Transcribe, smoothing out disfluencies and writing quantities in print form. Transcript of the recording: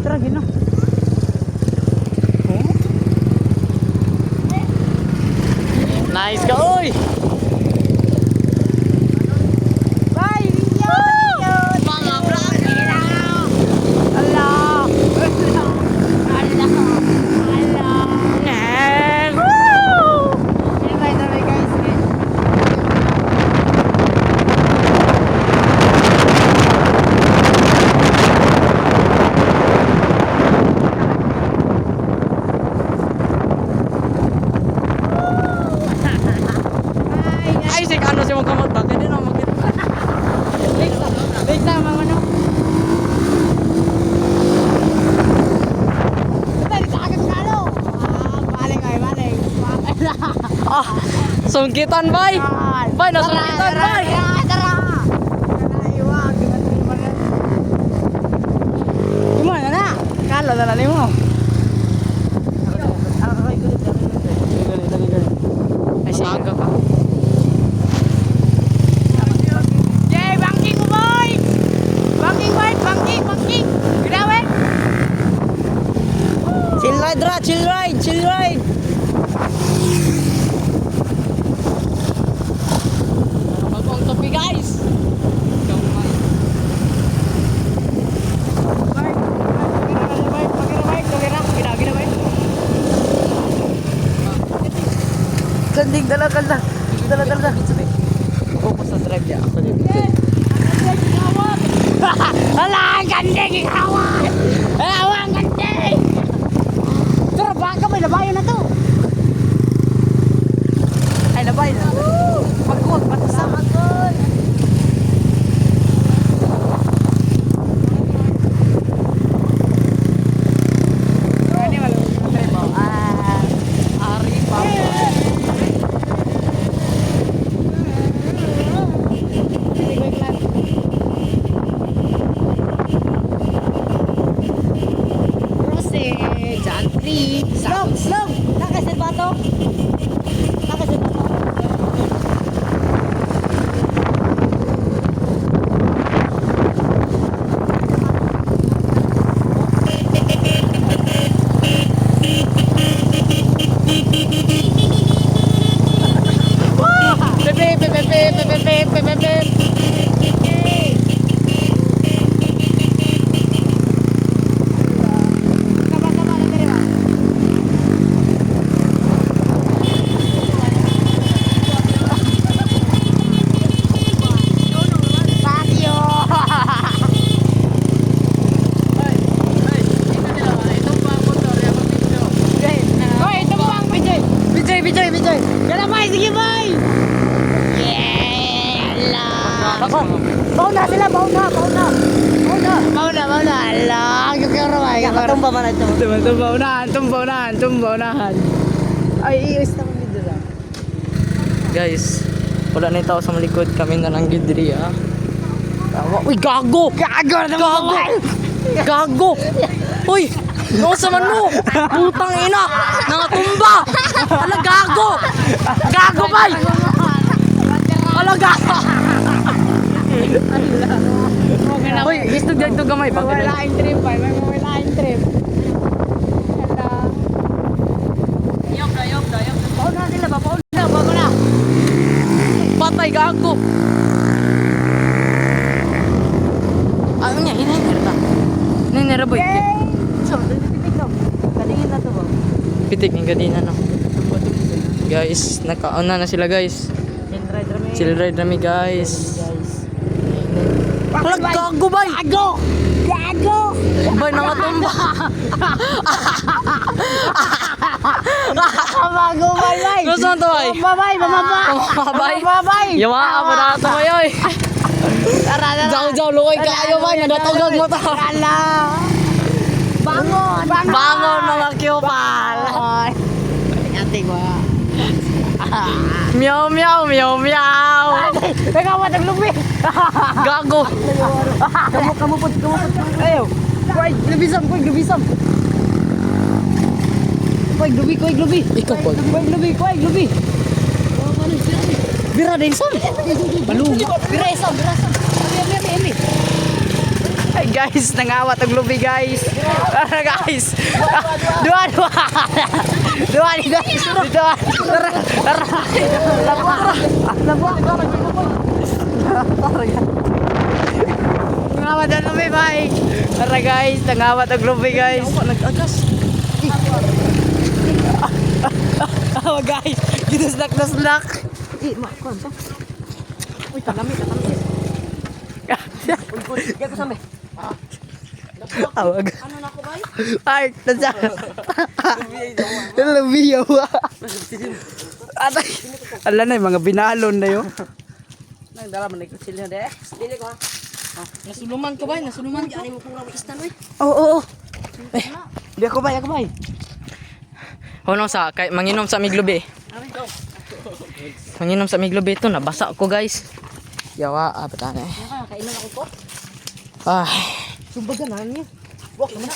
Tara, gina. Nice ka, oy! Bye! Yun! Mga vlog! Ala! Ala! Woo! Sabay guys. Ay, si Kano si mong kamot ba? Kaya din ako makita. Wait lang, mga ano. Dali sa akin kalo. Balik kayo, balik. Ah, sungkitan, bay! Bay, nasungkitan, bay! Tara! Iwag, gimana na? Kalo na lang mo. Ay, si Aga ka. Yay, banking mo boy! Banking boy, banking! Ginawe! Chill ride, Ra! Chill ride! Chill ride! Ang topi, guys! Ganding dala. Ako pa sa drive niya. Ako dito. Ala, ganding ikawan! Ang ganding! Tara, baka may labayan na to. Ay, labayan na. Magkuwag, patusang. Ari pa. Slong! Nakasit ba to? Bijoy! Gala bay! Sige bay! Yeah! Ala! Bauna sila! Bauna! Ala! Gagaro bay! Tumba man ito. Tumbaunahan! Ay, iis naman dito lang. Guys, wala na tao sa malikod. Kami na lang gidri, ah. Uy, gago! Gago! Uy! No sa mano! Putang ina! Nangatumba! Ala, gago! Gago, bay! Ala, gago! Uy, gusto dito gamay. Mawalain trip bay! May mawalain trip. Ala! Yok na. Bauna sila ba? Bauna! Patay, gago! Ano niya? Hinahinir ta. Hinahinir boy. So, pitik daw. Kadingin na to ba? Pitik ng gadina, no? Guys, nakauna na sila, guys. Chill ride rami, guys. Wala, gago, bay! Gago! Bay, nangatumba! Bago bay! Gusto mo to, bay? Babay! Babay! Yawa, amo na ito, bay, oy! Tara! Jaw, lukoy kayo, bay! Nadatugag mo to! Ala! Bangon! Bangon, mga kyopal! Ate ko. Meow, Teka mo, naglumi! Gago! Kamu put. Ayaw! Kuy, glubisam! Kuy, glubi! Ikaw, Paul. Kuy, glubi! Bira din, Sam! Balugo! Bira, isam! Ami! Ay guys, nangawat ang lubi guys. Tara guys. Dua. Dua ni guys. Dua. Tara. Labuak. Nangawat ang lubi bay. Tara guys, nangawat ang lubi guys. Nag-agas. Oh guys, gitu snack. Makuan to. Uy, talamit. Uy, kaya ko sampe. Awag. Ano na ko bay? Ay, nasa. Lubi yawa. Atay. Ala na yung mga binalon na yun. Nang dala man nagkutsilyo de. Dili ko ha. Nasuluman ka bay, nasuluman ka. Ani mo kung istan oy. Oo. Di ako bay. Hono sa kay manginom sa miglubi. Manginom sa miglubi ito nabasa ko guys. Yawa apatane. Kailan ako po? Ah, Sumbagan na niya. Wak naman.